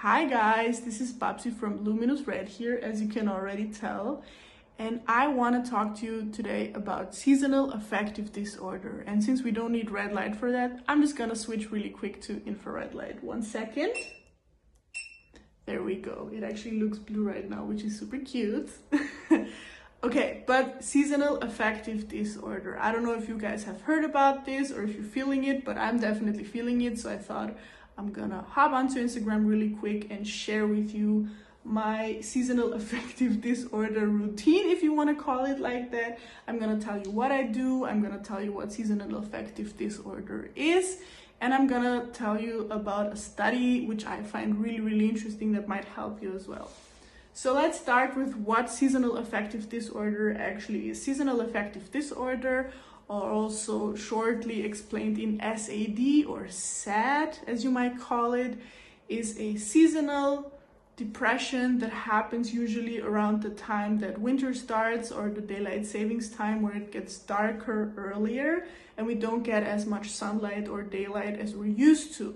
Hi guys, this is Babsi from Luminous Red here, as you can already tell. And I want to talk to you today about seasonal affective disorder. And since we don't need red light for that, I'm just gonna switch really quick to infrared light. 1 second. There we go. It actually looks blue right now, which is super cute. Okay, but seasonal affective disorder. I don't know if you guys have heard about this or if you're feeling it, but I'm definitely feeling it. So I thought I'm gonna hop onto Instagram really quick and share with you my seasonal affective disorder routine, if you want to call it like that. I'm gonna tell you what I do. I'm gonna tell you what seasonal affective disorder is. And I'm gonna tell you about a study which I find really interesting that might help you as well. So let's start with what seasonal affective disorder actually is. Seasonal affective disorder, or also shortly explained in SAD or SAD, as you might call it, is a seasonal depression that happens usually around the time that winter starts or the daylight savings time, where it gets darker earlier and we don't get as much sunlight or daylight as we're used to.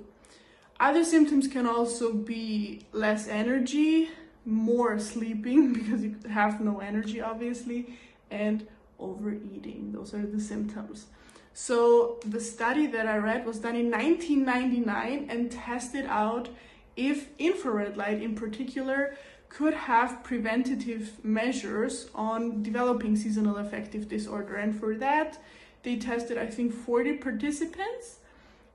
Other symptoms can also be less energy, more sleeping because you have no energy obviously, and overeating. Those are the symptoms. So the study that I read was done in 1999 and tested out if infrared light in particular could have preventative measures on developing seasonal affective disorder. And for that, they tested, I think, 40 participants.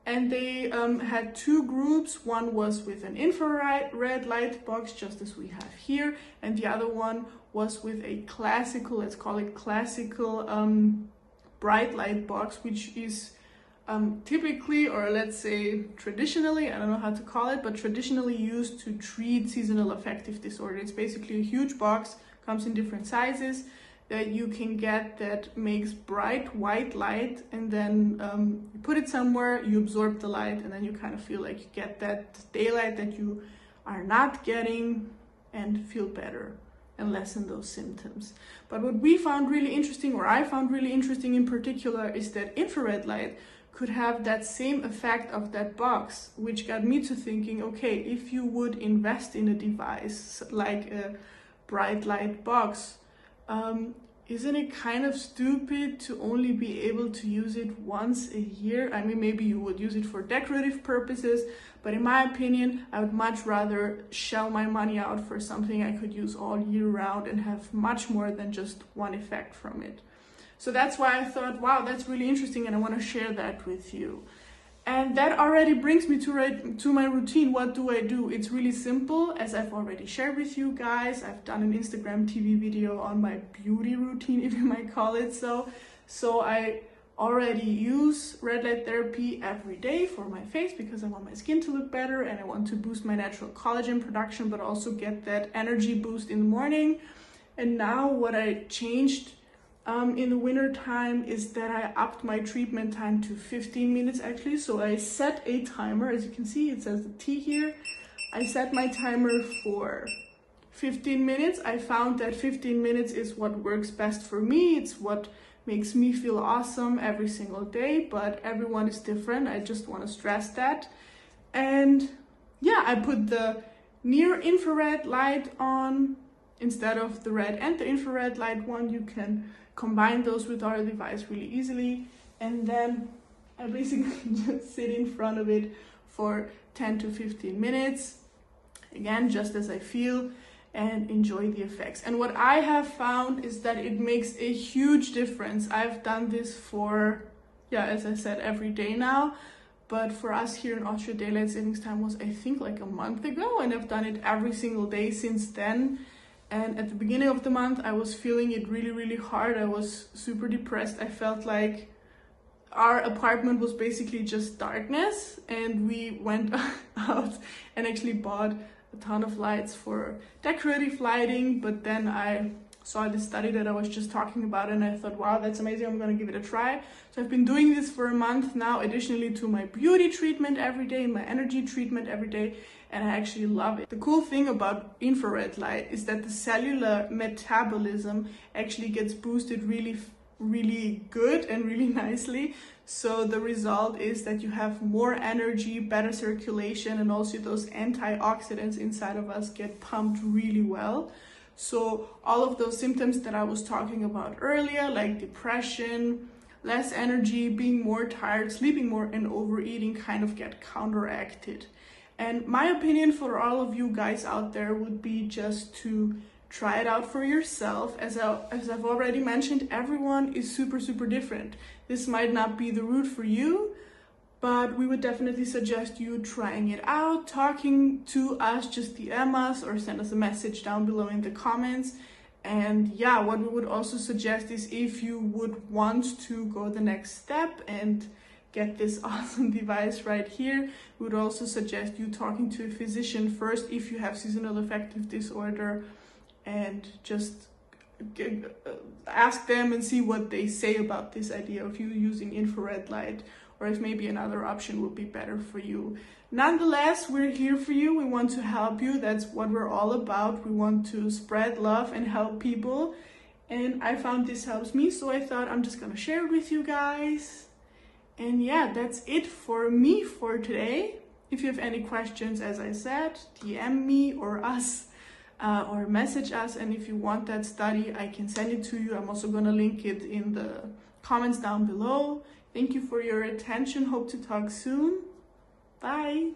And they had two groups. One was with an infrared light box, just as we have here. And the other one was with a classical, let's call it classical bright light box, which is typically, or let's say traditionally, I don't know how to call it, but traditionally used to treat seasonal affective disorder. It's basically a huge box, comes in different sizes, that you can get that makes bright white light, and then you put it somewhere, you absorb the light, and then you kind of feel like you get that daylight that you are not getting and feel better and lessen those symptoms. But what we found really interesting, or I found really interesting in particular, is that infrared light could have that same effect of that box, which got me to thinking, okay, if you would invest in a device like a bright light box, isn't it kind of stupid to only be able to use it once a year? I mean, maybe you would use it for decorative purposes, but in my opinion, I would much rather shell my money out for something I could use all year round and have much more than just one effect from it. So that's why I thought, wow, that's really interesting, and I want to share that with you. And that already brings me to my routine. What do I do? It's really simple, as I've already shared with you guys. I've done an Instagram TV video on my beauty routine, if you might call it so. So I already use red light therapy every day for my face because I want my skin to look better and I want to boost my natural collagen production, but also get that energy boost in the morning. And now what I changed in the winter time is that I upped my treatment time to 15 minutes actually. So I set a timer, as you can see, it says the T here. I set my timer for 15 minutes. I found that 15 minutes is what works best for me. It's what makes me feel awesome every single day, but everyone is different. I just want to stress that. And yeah, I put the near infrared light on instead of the red and the infrared light one. You can combine those with our device really easily, and then I basically just sit in front of it for 10 to 15 minutes, again, just as I feel, and enjoy the effects. And what I have found is that it makes a huge difference. I've done this for, yeah, as I said, every day now, but for us here in Austria, daylight savings time was, I think, like a month ago, and I've done it every single day since then. And at the beginning of the month, I was feeling it really hard. I was super depressed. I felt like our apartment was basically just darkness, and we went out and actually bought a ton of lights for decorative lighting. But then I saw the study that I was just talking about, and I thought, wow, that's amazing. I'm gonna give it a try. So I've been doing this for a month now, additionally to my beauty treatment every day, my energy treatment every day, and I actually love it. The cool thing about infrared light is that the cellular metabolism actually gets boosted really really good and really nicely. So the result is that you have more energy, better circulation, and also those antioxidants inside of us get pumped really well. So all of those symptoms that I was talking about earlier, like depression, less energy, being more tired, sleeping more, and overeating, kind of get counteracted. And my opinion for all of you guys out there would be just to try it out for yourself. As I've already mentioned, everyone is super different. This might not be the route for you, but we would definitely suggest you trying it out, talking to us, just DM us or send us a message down below in the comments. And yeah, what we would also suggest is, if you would want to go the next step and get this awesome device right here, we would also suggest you talking to a physician first if you have seasonal affective disorder, and just ask them and see what they say about this idea of you using infrared light, or if maybe another option would be better for you. Nonetheless, we're here for you. We want to help you. That's what we're all about. We want to spread love and help people. And I found this helps me, so I thought I'm just gonna share it with you guys. And yeah, that's it for me for today. If you have any questions, as I said, DM me or us, or message us. And if you want that study, I can send it to you. I'm also gonna link it in the comments down below. Thank you for your attention. Hope to talk soon. Bye.